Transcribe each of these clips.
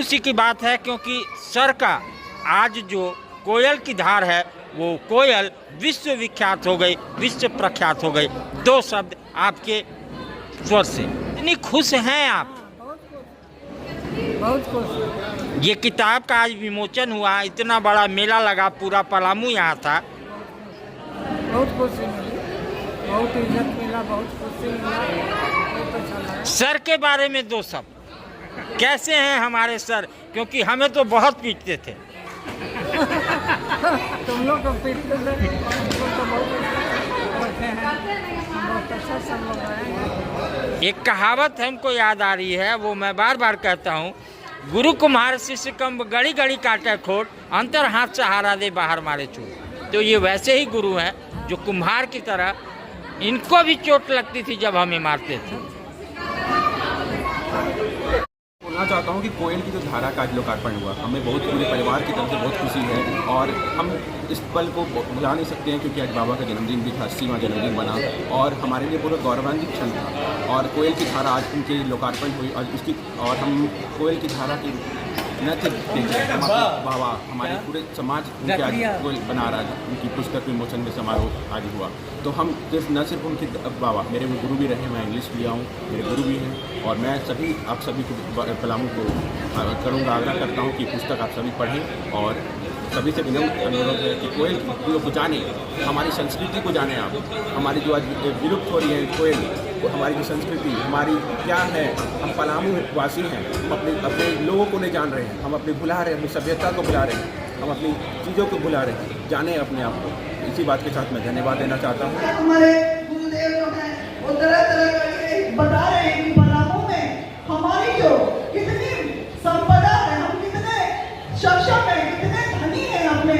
खुशी की बात है क्योंकि सर का आज जो कोयल की धार है वो कोयल विश्व विख्यात हो गई, विश्व प्रख्यात हो गई। दो शब्द आपके स्वर से। इतनी खुश हैं आप? बहुत खुश। ये किताब का आज विमोचन हुआ, इतना बड़ा मेला लगा, पूरा पलामू यहाँ था। बहुत खुशी मिली, बहुत इज्जत मिला, बहुत खुशी मिला, बहुत अच्छा लगा। सर के बारे में दो शब्द, कैसे हैं हमारे सर? क्योंकि हमें तो बहुत पीटते थे। तुम लोग को पीटते थे, हमको तो बहुत अच्छे हैं, बहुत अच्छा सब लोग रहे हैं। एक कहावत हमको याद आ रही है, वो मैं बार बार कहता हूँ, गुरु कुम्हार शिष्य कम्ब गड़ी गड़ी काटे खोट, अंतर हाथ सहारा दे बाहर मारे चोट। तो ये वैसे ही गुरु हैं जो कुम्हार की तरह, इनको भी चोट लगती थी जब हमें मारते थे। बोलना चाहता हूँ कि कोयल की जो धारा का आज लोकार्पण हुआ, हमें बहुत पूरे परिवार की तरफ से बहुत खुशी है और हम इस पल को भुला नहीं सकते हैं क्योंकि आज बाबा का जन्मदिन भी था, 80वां जन्मदिन बना और हमारे लिए बहुत गौरवान्वित क्षण था। और कोयल की धारा आज उनके लोकार्पण हुई और उसकी और हम कोयल की धारा की न सिर्फ बाबा हमारे पूरे समाज उनके आज कोयल बना रहा है, उनकी पुस्तक विमोचन में समारोह आज हुआ। तो हम न सिर्फ उनके बाबा मेरे वो गुरु भी रहे, मैं इंग्लिश लिया हूँ, मेरे गुरु भी हैं और मैं सभी आप सभी को पलामू को करूँगा, आग्रह करता हूँ कि पुस्तक आप सभी पढ़ें और सभी से विनम्र अनुरोध है कि कोयल को जाने, हमारी संस्कृति को जाने आप। हमारी जो आज विलुप्त हो रही है कोयल, वो हमारी जो संस्कृति हमारी क्या है, हम पलामू वासी हैं, हम अपने लोगों को नहीं जान रहे हैं, हम अपने भुला रहे हैं, अपनी सभ्यता को भुला रहे हैं, हम अपनी चीज़ों को भुला रहे हैं। जाने अपने आप को। इसी बात के साथ मैं धन्यवाद देना चाहता हूँ। हमारे गुरुदेव जो हैं वो तरह तरह का बता रहे हैं कि पलामू में हमारी जो कितनी संपदा है, हम कितने सक्षम हैं, कितने धनी हैं अपने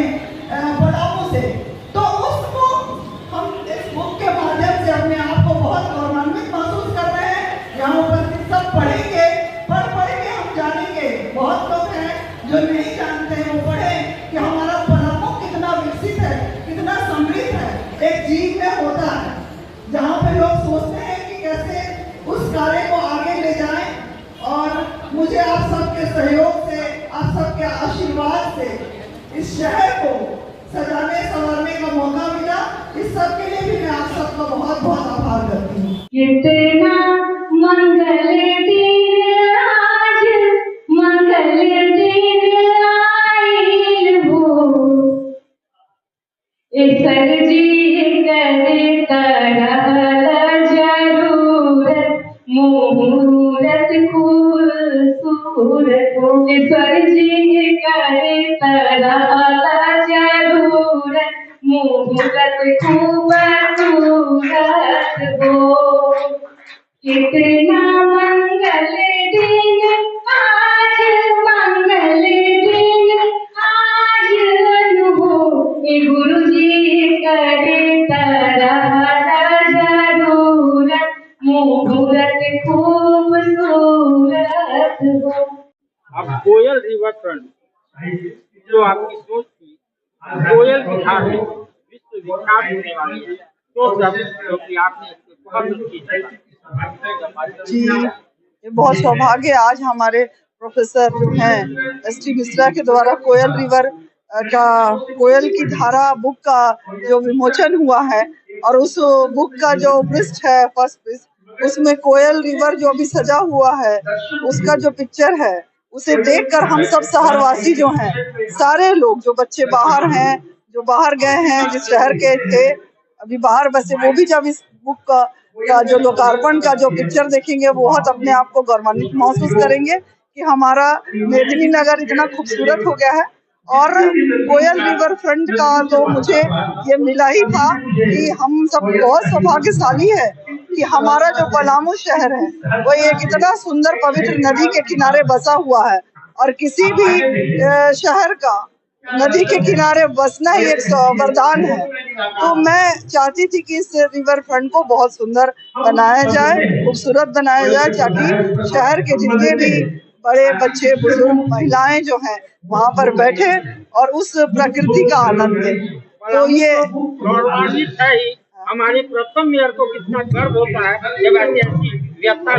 पलामू से। तो उसको हम इस बुक के माध्यम से अपने आप को बहुत गौरवान्वित महसूस कर रहे हैं। यहाँ पर सब पढ़ेंगे, पढ़ के हम जानेंगे। बहुत लोग हैं जो नहीं जानते हैं, वो पढ़ें कि हमारा पलामू कितना विकसित है, कितना समृद्ध है। एक जीव में होता है जहाँ पे लोग सोचते हैं कि कैसे उस कार्य को आगे ले जाएं। और मुझे आप सबके सहयोग से, आप सबके आशीर्वाद से इस शहर को सजाने संवारने का मौका मिला। इस सब के लिए भी मैं आप सबका बहुत बहुत आभार करती हूँ। कितना मंगल दिन आज, मंगल दिन आइल हो, ईश्वर जी करे तरहल जरूरत, मुहूर्त खूबसूरत हो, ईश्वर जी करे तरहल जरूरत, मुहूर्त खूबसूरत हो। कितना मंगल दिन आज, मंगल दिन आज हो, गुरु जी करे तरह जरूरत, मुहूर्त खूबसूरत हो। अब कोयल रिवर फ्रंट जो आपकी सोच थी, कोयल की धार में विश्व विख्यात होने वाली है, तो जो कि आपने इसको बहुत अच्छी है। जी, ये बहुत सौभाग्य है आज हमारे प्रोफेसर जो हैं एस.टी. मिश्रा के द्वारा कोयल रिवर का, कोयल की धारा बुक का जो विमोचन हुआ है और उस बुक का जो पृष्ठ है, फर्स्ट पृष्ठ, उसमें कोयल रिवर जो अभी सजा हुआ है उसका जो पिक्चर है, उसे देखकर हम सब शहरवासी जो हैं, सारे लोग जो बच्चे बाहर हैं, जो बाहर गए हैं, जिस शहर के थे अभी बाहर बसे, वो भी जब इस बुक का जो लोकार्पण का जो पिक्चर देखेंगे वो बहुत अपने आप को गौरवान्वित महसूस करेंगे कि हमारा मेदिनीनगर इतना खूबसूरत हो गया है। और कोयल रिवर फ्रंट का तो मुझे ये मिला ही था कि हम सब बहुत सौभाग्यशाली है कि हमारा जो पलामू शहर है वो एक इतना सुंदर पवित्र नदी के किनारे बसा हुआ है। और किसी भी शहर का नदी के किनारे बसना ही एक वरदान है। तो मैं चाहती थी कि इस रिवर फ्रंट को बहुत सुंदर बनाया जाए, खूबसूरत बनाया जाए, ताकि शहर के जितने भी बड़े बच्चे, बुजुर्ग, महिलाएं जो हैं वहाँ पर बैठे और उस प्रकृति का आनंद लें। तो ये हमारे प्रथम मेयर को कितना गर्व होता है जब ऐसी व्यवस्था।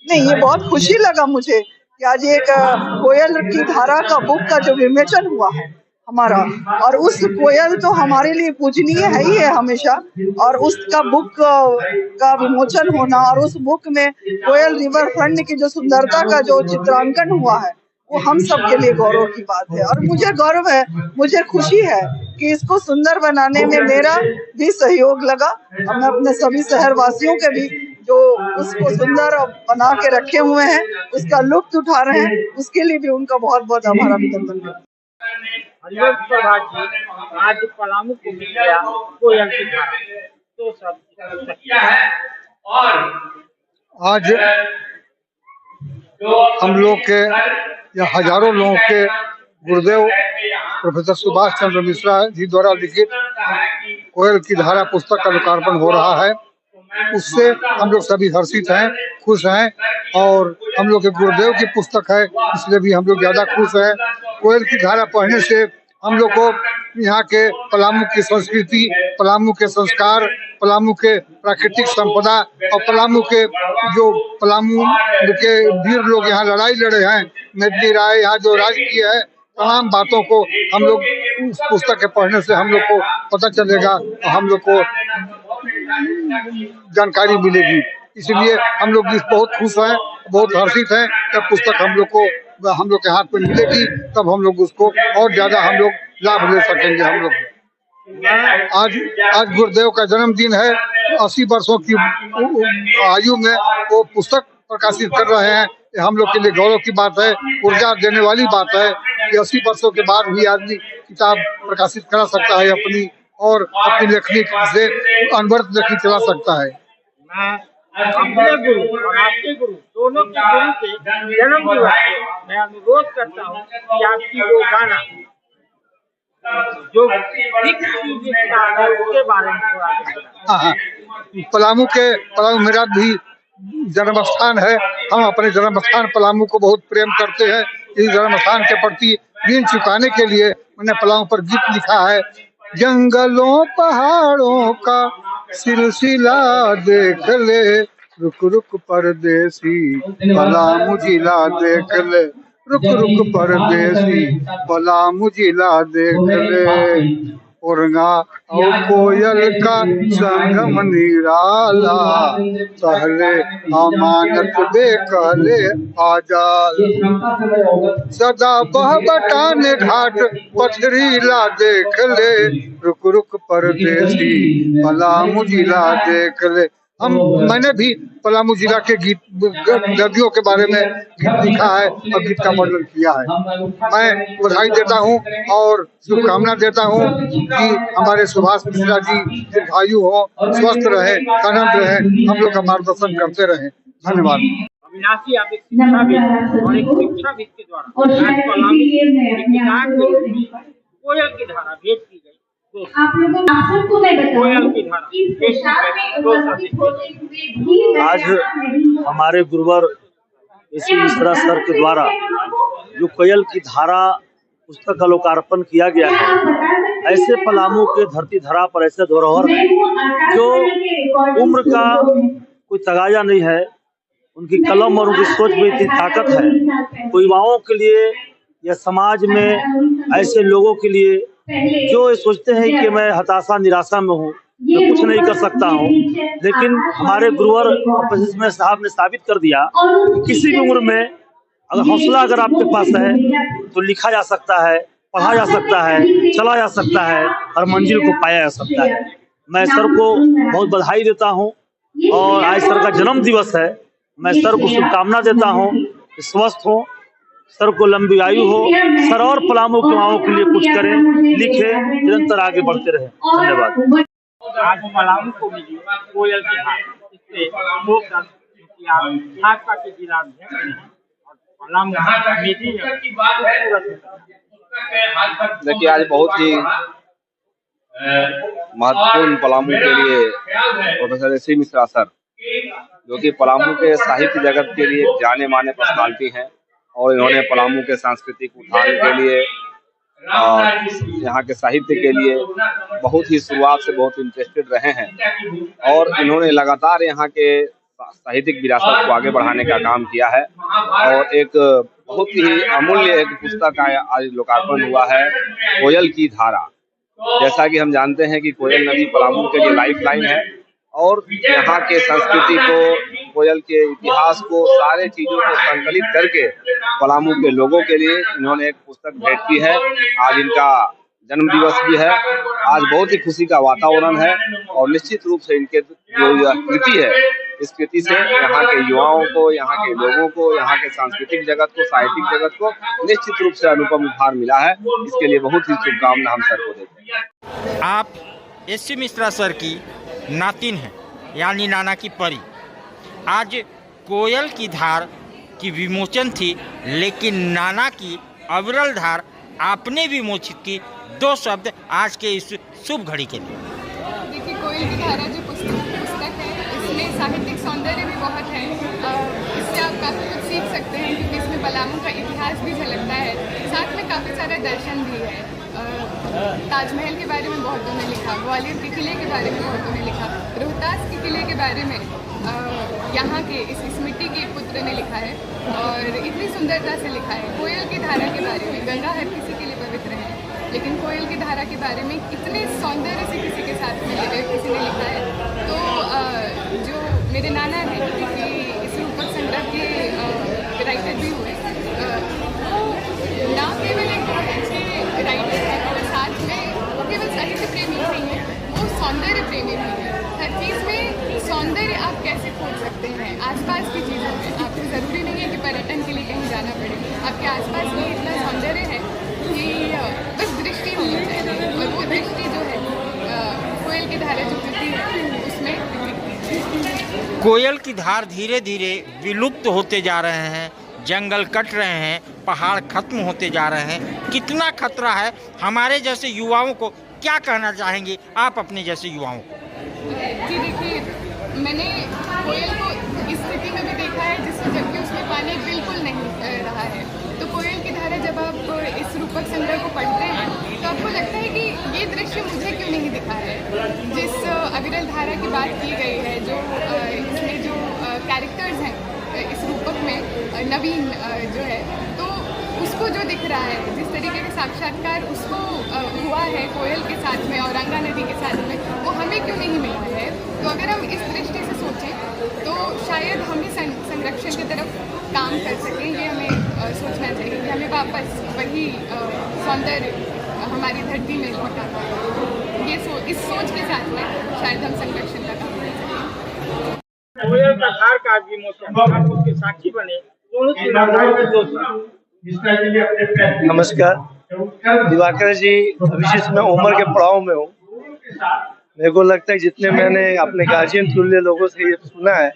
नहीं, ये बहुत खुशी लगा मुझे कि आज एक कोयल की धारा का बुक का जो विमोचन हुआ है हमारा, और उस कोयल तो हमारे लिए पूजनीय है ही है हमेशा, और उसका बुक का विमोचन होना और उस बुक में कोयल रिवर फ्रंट की जो सुंदरता का जो चित्रांकन हुआ है वो हम सब के लिए गौरव की बात है। और मुझे गौरव है, मुझे खुशी है कि इसको सुंदर बनाने में मेरा भी सहयोग लगा, और मैं अपने सभी शहरवासियों के भी जो उसको सुंदर बना के रखे हुए हैं उसका लुत्फ उठा रहे हैं, उसके लिए भी उनका बहुत बहुत आभार अभिनंदन करता हूं। हरिवंश प्रभात जी, आज पलामू को मिल गया कोयल की धारा, तो सब क्या है। और आज हम लोग के या हजारों लोगों के गुरुदेव प्रोफेसर सुभाष चंद्र मिश्रा जी द्वारा लिखित कोयल की धारा पुस्तक का लोकार्पण हो रहा है। उससे हम लोग सभी हर्षित हैं, खुश हैं, और हम लोग के गुरुदेव की पुस्तक है इसलिए भी हम लोग ज्यादा खुश हैं। कोयल की धारा पढ़ने से हम लोग को यहाँ के पलामू की संस्कृति, पलामू के संस्कार, पलामू के प्राकृतिक संपदा और पलामू के वीर लोग यहाँ लड़ाई लड़े हैं, मेदिनी राय यहाँ जो राज किए हैं, तमाम बातों को हम लोग उस पुस्तक के पढ़ने से हम लोग को पता चलेगा और हम लोग को जानकारी मिलेगी। इसलिए हम लोग बहुत खुश हैं, बहुत हर्षित हैं। जब पुस्तक हम लोग के हाथ में मिलेगी तब हम लोग उसको और ज्यादा हम लोग लाभ ले सकेंगे। हम लोग आज गुरुदेव का जन्मदिन है, 80 वर्षों की आयु में वो पुस्तक प्रकाशित कर रहे हैं। ये हम लोग के लिए गौरव की बात है, ऊर्जा देने वाली बात है कि 80 वर्षों के बाद भी आदमी किताब प्रकाशित करा सकता है अपनी, और अपनी लेखनी से अनवरत लेखनी चला सकता है। मैं अपने गुरु और आपके गुरु दोनों के गुरु के जन्म दिवस पे मैं अनुरोध करता हूँ कि आपकी वो गाना जो उसके बारे में थोड़ा। हाँ, पलामू मेरा भी जन्म स्थान है। हम अपने जन्म स्थान पलामू को बहुत प्रेम करते हैं। इस जन्म स्थान के प्रति ऋण चुकाने के लिए मैंने पलामू पर गीत लिखा है। जंगलों पहाड़ों का सिलसिला देख ले, रुक रुक परदेसी पलामू जिला देख ले, रुक रुक परदेसी पलामू जिला देख ले। औरंगा और कोयल का संगम निराला, सहले अमानत बेकले आजाल, सदा बहबटाने घाट पथरीला देख ले, रुक रुक परदेसी पलामू जिला देख ले। मैंने भी पलामू जिला के गीत नदियों के बारे में गीत लिखा है और गीत का वर्णन किया है। मैं बधाई देता हूँ और शुभकामना देता हूँ कि हमारे सुभाष मिश्रा जी दीर्घायु हो, स्वस्थ रहे, आनंद रहे, हम लोग का मार्गदर्शन करते रहे। धन्यवाद। अविनाशी आप एक शिक्षाविद और एक शिक्षाविद के द्वारा आज पलामू कोयल की धारा भेंट की गई। आप लोगों को मैं बताऊं आज हमारे गुरुवर एस मिश्रा सर के द्वारा जो कोयल की धारा पुस्तक का लोकार्पण किया गया है, ऐसे पलामू के धरती धरा पर ऐसे धरोहर है जो उम्र का कोई तगाजा नहीं है, उनकी कलम और उनकी सोच में इतनी ताकत है। तो युवाओं के लिए या समाज में ऐसे लोगों के लिए जो सोचते हैं कि मैं हताशा निराशा में हूँ, मैं कुछ नहीं कर सकता हूँ, लेकिन हमारे गुरुवर प्रोफेसर साहब ने साबित कर दिया किसी भी उम्र में अगर हौसला अगर आपके पास है तो लिखा जा सकता है, पढ़ा जा सकता है, चला जा सकता है और मंजिल को पाया जा सकता है। मैं सर को बहुत बधाई देता हूँ और आज सर का जन्म दिवस है। मैं सर को शुभकामना देता हूँ, स्वस्थ हो, सर को लंबी आयु हो, सर और पलामू के युवाओं के लिए कुछ करें, लिखे, निरंतर आगे बढ़ते रहे। धन्यवाद। आज पलामू को मिली कोयल की धारा, इससे भाजपा के जिला में पलामू देखिए आज बहुत ही महत्वपूर्ण पलामू के लिए प्रोफेसर एस मिश्रा सर, जो कि पलामू के साहित्य जगत के लिए जाने माने पर्सनालिटी हैं और इन्होंने पलामू के सांस्कृतिक उत्थान के लिए यहाँ के साहित्य के लिए बहुत ही शुरुआत से बहुत इंटरेस्टेड रहे हैं और इन्होंने लगातार यहाँ के साहित्यिक विरासत को आगे बढ़ाने का काम किया है। और एक बहुत ही अमूल्य एक पुस्तक का आज लोकार्पण हुआ है, कोयल की धारा। जैसा कि हम जानते हैं कि कोयल नदी पलामू के लिए लाइफलाइन है और यहाँ के संस्कृति को, कोयल के इतिहास को, सारे चीजों को संकलित करके पलामू के लोगों के लिए इन्होंने एक पुस्तक भेंट की है। आज इनका जन्म दिवस भी है। आज बहुत ही खुशी का वातावरण है और निश्चित रूप से इनके जो यह कृति है, इस कृति से यहाँ के युवाओं को, यहाँ के लोगों को, यहाँ के सांस्कृतिक जगत को, साहित्यिक जगत को निश्चित रूप से अनुपम उपहार मिला है। इसके लिए बहुत ही शुभकामना हम सर को देते हैं। आप एस सी मिश्रा सर की नातिन हैं, यानी नाना की परी। आज कोयल की धार की विमोचन थी, लेकिन नाना की अविरल धार आपने विमोचित की। 2 शब्द आज के इस शुभ घड़ी के लिए। देखिए, कोयल की धारा जो पुस्तक है, इसमें साहित्यिक सौंदर्य भी बहुत है। इससे आप काफ़ी कुछ सीख सकते हैं, क्योंकि इसमें पलामू का इतिहास भी झलकता है, साथ में काफ़ी सारा दर्शन भी है। ताजमहल के बारे में बहुतों ने लिखा, ग्वालियर के किले के बारे में बहुतों ने लिखा, रोहतास के किले के बारे में यहाँ के इस मिट्टी के पुत्र ने लिखा है और इतनी सुंदरता से लिखा है। कोयल की धारा के बारे में, गंगा हर किसी के लिए पवित्र है, लेकिन कोयल की धारा के बारे में इतने सौंदर्य से किसी के साथ में किसी ने लिखा है। तो जो मेरे नाना हैं, कि इस रूपक संग्रह के राइटर भी हुए, वो ना केवल एक बहुत अच्छे राइटर हैं, और साथ में वो केवल साहित्य प्रेमी नहीं है, वो सौंदर्य प्रेमी भी है। हर चीज़ में सौंदर्य आप कैसे खोज सकते हैं आसपास की चीज़ों में। आपको ज़रूरी नहीं है कि पर्यटन के लिए कहीं जाना पड़े, आपके आसपास में इतना सौंदर्य है कि बस दृष्टि होनी चाहिए। और वो दृष्टि जो है कोयल की धारा जो कृति है उसमें दिखती है। कोयल की धार धीरे धीरे विलुप्त होते जा रहे हैं, जंगल कट रहे हैं, पहाड़ खत्म होते जा रहे हैं। कितना खतरा है, हमारे जैसे युवाओं को क्या कहना चाहेंगे आप अपने जैसे युवाओं को? जी देखिए, मैंने कोयल को इस स्थिति में भी देखा है जबकि उसमें पानी बिल्कुल नहीं रहा है। तो कोयल की धारा जब आप इस रूपक संग्रह को पढ़ते हैं तो आपको लगता है कि ये दृश्य मुझे क्यों नहीं दिखा है। जिस अविरल धारा की बात की गई है, जो इसमें जो कैरेक्टर्स हैं इस रूपक में, नवीन जो है, तो उसको जो दिख रहा है, जिस तरीके का साक्षात्कार उसको हुआ है कोयल के साथ में और गंगा नदी के साथ में, वो हमें क्यों नहीं मिला है। तो अगर हम इस दृष्टि से सोचें तो शायद हम भी संरक्षण की तरफ काम कर सकें। ये हमें सोचना चाहिए कि हमें वापस वही सौंदर्य हमारी धरती में लौटाना है। इस सोच के साथ में शायद हम संरक्षण का काम कर सकें। कोयल का धार का विमोचन, आप उसके साक्षी बने। नमस्कार दिवाकर जी, अभिषेक मैं उम्र के पड़ाव में हूँ। मेरे को लगता है जितने मैंने अपने गार्जियन तुल्य लोगों से ये सुना है,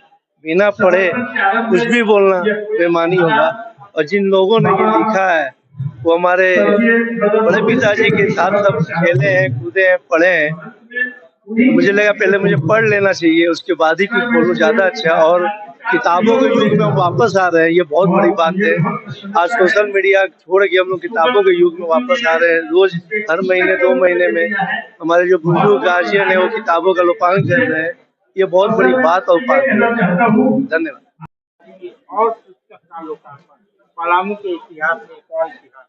बिना पढ़े कुछ भी बोलना बेईमानी होगा। और जिन लोगों ने ये लिखा है वो हमारे बड़े पिताजी के साथ सब खेले हैं, कूदे हैं, पढ़े हैं। मुझे लगा पहले मुझे पढ़ लेना चाहिए, उसके बाद ही कुछ बोलूं, ज्यादा अच्छा। और किताबों के युग में हम वापस आ रहे हैं, ये बहुत बड़ी बात है। आज सोशल मीडिया छोड़ के हम लोग किताबों के युग में वापस आ रहे हैं। रोज हर महीने 2 महीने में हमारे जो बुजुर्ग गार्जियन है वो किताबों का लोकार्पण कर रहे हैं। ये बहुत बड़ी बात और बात है। धन्यवाद। और पुस्तक का लोकार्पण, पलामू के इतिहास में एक और इतिहास,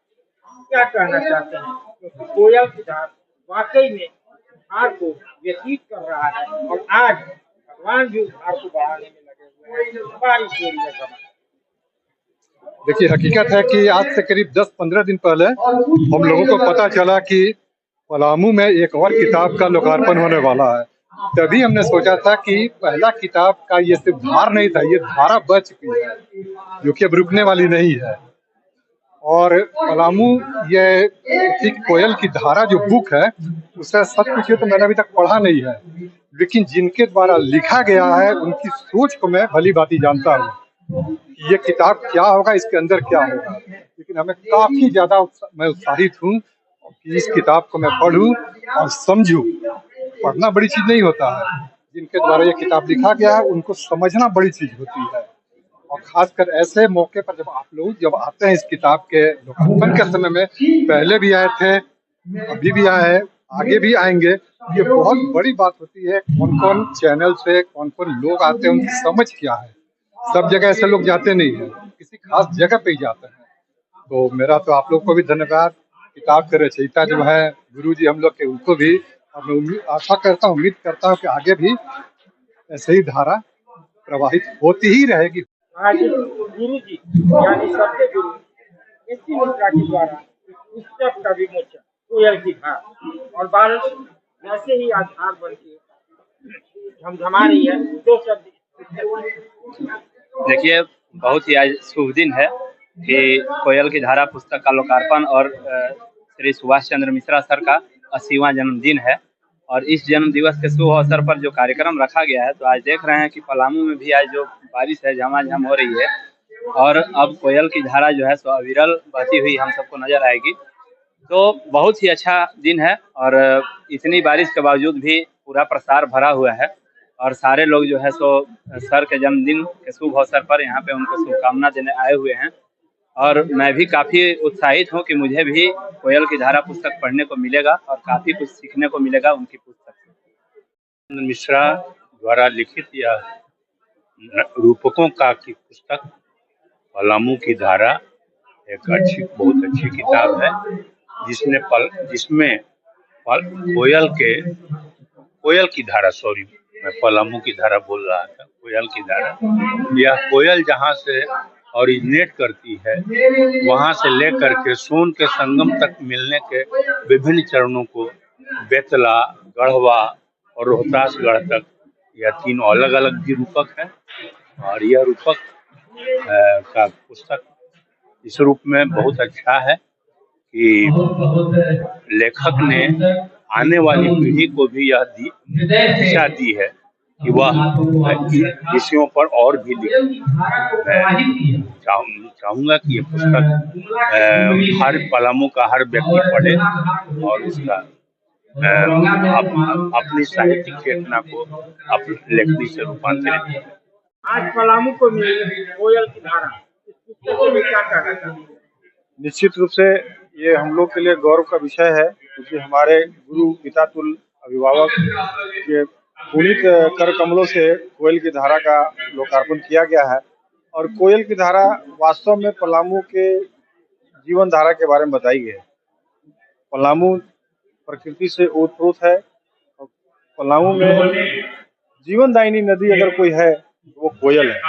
क्या कहना चाहते हैं? क्योंकि कोयल की धार वाकई में धार को व्यतीत कर रहा है और आज भगवान भी उस धार को बढ़ाने में लगे हुए हैं। देखिए, हकीकत है कि आज से करीब 10-15 दिन पहले हम लोगों को पता चला कि पलामू में एक और किताब का लोकार्पण होने वाला है। तभी हमने सोचा था कि पहला किताब का ये सिर्फ धार नहीं था, ये धारा बह चुकी है जो कि अब रुकने वाली नहीं है। और पलामू ये ठीक कोयल की धारा जो बुक है, उसे सच पूछिए तो मैंने अभी तक पढ़ा नहीं है, लेकिन जिनके द्वारा लिखा गया है उनकी सोच को मैं भली भांति जानता हूँ। ये किताब क्या होगा, इसके अंदर क्या होगा। लेकिन हमें काफी ज्यादा मैं उत्साहित हूँ कि इस किताब को मैं पढ़ूं और समझूं। पढ़ना बड़ी चीज नहीं होता है, जिनके द्वारा ये किताब लिखा गया है उनको समझना बड़ी चीज होती है। और खासकर ऐसे मौके पर जब आप लोग जब आते हैं इस किताब के लोकार्पण के समय में, पहले भी आए थे, अभी भी आए हैं, आगे भी आएंगे। ये बहुत बड़ी बात होती है, कौन कौन चैनल से कौन कौन लोग आते हैं, उनकी समझ क्या है। सब जगह ऐसे लोग जाते नहीं है, किसी खास जगह पे ही जाते हैं। तो मेरा तो आप लोग को भी धन्यवाद। किताब के रचयिता जो है गुरु जी हम लोग के, उनको भी और मैं आशा करता हूँ, उम्मीद करता हूँ कि आगे भी ऐसे ही धारा प्रवाहित होती ही रहेगी। आज गुरु जी यानी सबके गुरु एस.सी. मिश्रा के द्वारा इस पुस्तक का विमोचन कोयल की धार और बारिश वैसे ही आधार बन के झमझमा रही है। दो शब्द देखिए, बहुत ही आज शुभ दिन है कि कोयल की धारा पुस्तक का लोकार्पण और श्री सुभाष चंद्र मिश्रा सर का 80वां जन्मदिन है। और इस जन्म दिवस के शुभ अवसर पर जो कार्यक्रम रखा गया है, तो आज देख रहे हैं कि पलामू में भी आज जो बारिश है झमाझम हो रही है और अब कोयल की धारा जो है सो अविरल बहती हुई हम सबको नजर आएगी। तो बहुत ही अच्छा दिन है और इतनी बारिश के बावजूद भी पूरा प्रसार भरा हुआ है और सारे लोग जो है सो सर के जन्मदिन के शुभ अवसर पर यहाँ पे उनको शुभकामना देने आए हुए हैं। और मैं भी काफ़ी उत्साहित हूँ कि मुझे भी कोयल की धारा पुस्तक पढ़ने को मिलेगा और काफ़ी कुछ सीखने को मिलेगा उनकी पुस्तक से। मिश्रा द्वारा लिखित यह रूपकों का की पुस्तक पलामू की धारा एक बहुत अच्छी किताब है, जिसमें कोयल की धारा, सॉरी मैं पलामू की धारा बोल रहा था, कोयल की धारा, यह कोयल जहाँ से ओरिजिनेट करती है वहाँ से लेकर के सोन के संगम तक मिलने के विभिन्न चरणों को बेतला, गढ़वा और रोहतासगढ़ तक, यह तीनों अलग अलग भी रूपक है। और यह रूपक का पुस्तक इस रूप में बहुत अच्छा है कि लेखक ने आने वाली पीढ़ी को भी यह दिशा दी है कि वह विषयों पर और भी लिखे। मैं चाहूँगा कि ये पुस्तक हर पलामू का हर व्यक्ति पढ़े और उसका अपनी साहित्यिक चेतना को अपनी लेखनी से रूपांतरित करें। आज पलामू को मिली कोयल की धारा, इस पुस्तक में क्या कहना चाहते हैं? निश्चित रूप से ये हम लोग के लिए गौरव का विषय है, क्योंकि हमारे गुरु पिता तुल्य अभिभावक के पुनीत कर कमलों से कोयल की धारा का लोकार्पण किया गया है। और कोयल की धारा वास्तव में पलामू के जीवन धारा के बारे में बताई गई है। पलामू प्रकृति से ओतप्रोत है और पलामू में जीवनदायिनी नदी अगर कोई है वो कोयल है।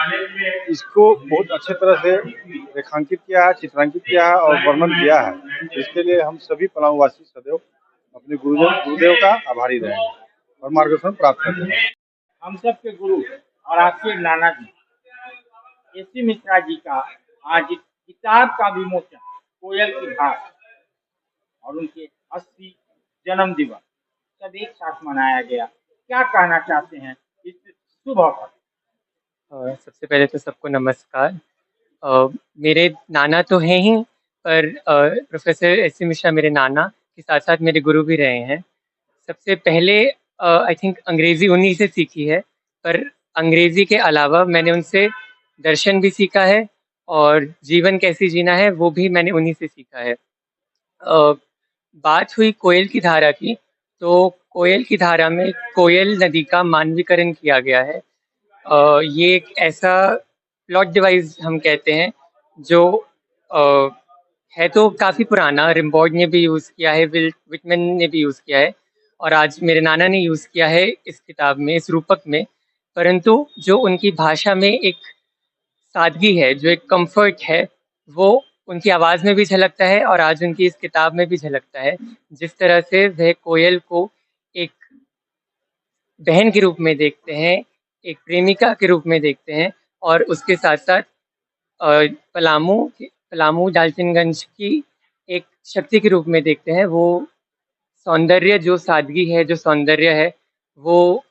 इसको बहुत अच्छे तरह से रेखांकित किया है, चित्रांकित किया है और वर्णन किया है। इसके लिए हम सभी पलामूवासी सदैव अपने गुरुदेव का आभारी रहेंगे और मार्गदर्शन प्राप्त करते हैं। हम सब के गुरु और आपके नाना जी एस.सी. मिश्रा जी का आज किताब का विमोचन कोयल की धार और उनके 80 जन्म दिवस सब एक साथ मनाया गया। क्या कहना चाहते हैं इस शुभ अवसर? सबसे पहले तो सबको नमस्कार। मेरे नाना तो हैं ही, पर प्रोफेसर एस.सी. मिश्रा मेरे नाना के साथ साथ मेरे गुरु भी रहे हैं। सबसे पहले आई थिंक अंग्रेज़ी उन्हीं से सीखी है, पर अंग्रेज़ी के अलावा मैंने उनसे दर्शन भी सीखा है और जीवन कैसे जीना है वो भी मैंने उन्हीं से सीखा है। बात हुई कोयल की धारा की, तो कोयल की धारा में कोयल नदी का मानवीकरण किया गया है। ये एक ऐसा प्लॉट डिवाइस हम कहते हैं जो है तो काफ़ी पुराना, रिम्बाउड ने भी यूज़ किया है, विटमैन ने भी यूज़ किया है और आज मेरे नाना ने यूज़ किया है इस किताब में, इस रूपक में। परंतु जो उनकी भाषा में एक सादगी है, जो एक कंफर्ट है, वो उनकी आवाज़ में भी झलकता है और आज उनकी इस किताब में भी झलकता है। जिस तरह से वह कोयल को एक बहन के रूप में देखते हैं, एक प्रेमिका के रूप में देखते हैं और उसके साथ साथ पलामू डाल्टनगंज की एक शक्ति के रूप में देखते हैं। वो सौंदर्य, जो सादगी है, जो सौंदर्य है, वो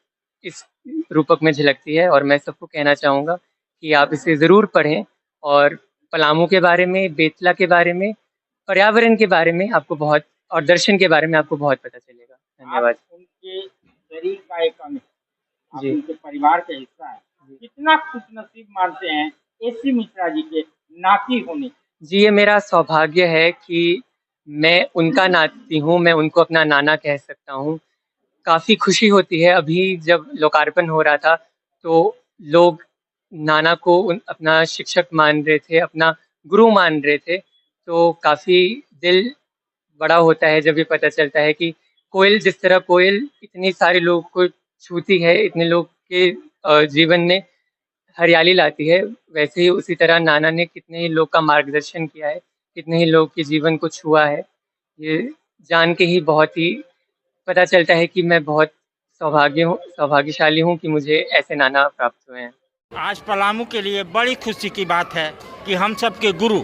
इस रूपक में झलकती है। और मैं सबको कहना चाहूँगा कि आप इसे ज़रूर पढ़ें और पलामू के बारे में, बेतला के बारे में, पर्यावरण के बारे में आपको बहुत, और दर्शन के बारे में आपको बहुत पता चलेगा। धन्यवाद। उनके शरीर का एक अंग, आप उनके परिवार का हिस्सा है। कितना खुशनसीब मानते हैं एस.सी. मिश्रा जी के नाती होने? जी, ये मेरा सौभाग्य है कि मैं उनका नाती हूँ, मैं उनको अपना नाना कह सकता हूँ। काफ़ी खुशी होती है। अभी जब लोकार्पण हो रहा था तो लोग नाना को अपना शिक्षक मान रहे थे, अपना गुरु मान रहे थे। तो काफ़ी दिल बड़ा होता है जब ये पता चलता है कि कोयल, जिस तरह कोयल इतने सारे लोग को छूती है, इतने लोग के जीवन में हरियाली लाती है, वैसे ही उसी तरह नाना ने कितने ही लोग का मार्गदर्शन किया है, कितने ही लोग के जीवन को छुआ है। ये जान के ही बहुत ही पता चलता है कि मैं बहुत सौभाग्यशाली हूँ कि मुझे ऐसे नाना प्राप्त हुए हैं। आज पलामू के लिए बड़ी खुशी की बात है कि हम सब के गुरु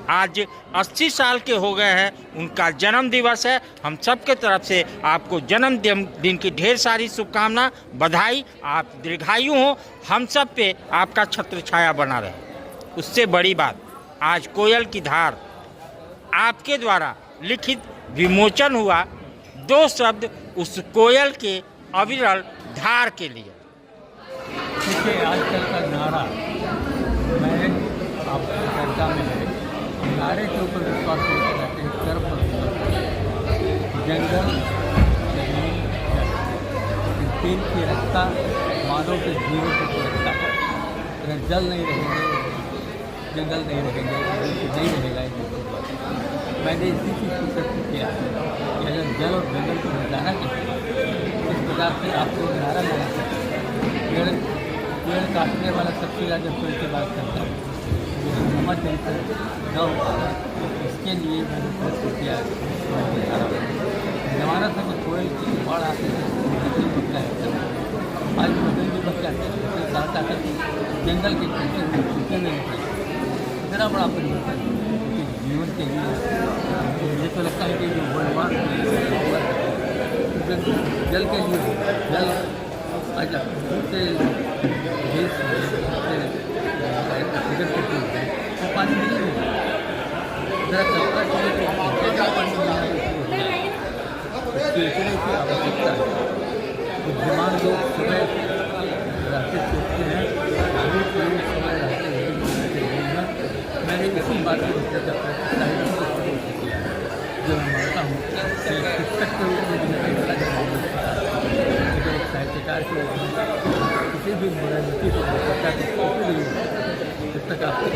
आज 80 साल के हो गए हैं, उनका जन्म दिवस है। हम सब के तरफ से आपको जन्मदिन की ढेर सारी शुभकामना, बधाई। आप दीर्घायु हो, हम सब पे आपका छत्र छाया बना रहे। उससे बड़ी बात, आज कोयल की धार आपके द्वारा लिखित विमोचन हुआ। 2 शब्द उस कोयल के अविरल धार के लिए। देखिए, आजकल का नारा मैं आपकी चर्चा में है, नारे के ऊपर विश्वास नहीं करते हैं, कर्म पर जंगल, जमीन, इन 3 की रक्षा मानव के जीवन की सुरक्षा है। अगर जल नहीं रहेंगे, जंगल नहीं रहेंगे, नहीं रहेगा। मैंने इसी चीज़ को प्रस्तुत किया है कि अगर जल और जंगल को बचाना चाहिए, इस प्रकार से आप लोग नारा लगा सकते हैं। पेड़ काटने वाला सबसे ज़्यादा पेड़ की बात करता है, हिम्मत न होता है। इसके लिए मैंने प्रस्तुत किया जमाना था कि कोयल की बाढ़ आते थे, बकरी बच्चा है। आज बकरी भी बच्चा है, साथ आकर जंगल के छूटे में इतना बड़ा परिवर्तन जीवन के लिए। मुझे तो लगता है कि जल के लिए जल आज दूसरे देश तो पानी नहीं होगा। जरा सरकार पानी इतने की आवश्यकता है। बुद्धिमान लोग समय रहते सोचते हैं, समय रहते मैंने इसी बात को जो मैं मानता हूँ शिक्षक के रूप में साहित्यकार के किसी भी रणनीति को पुस्तक आपको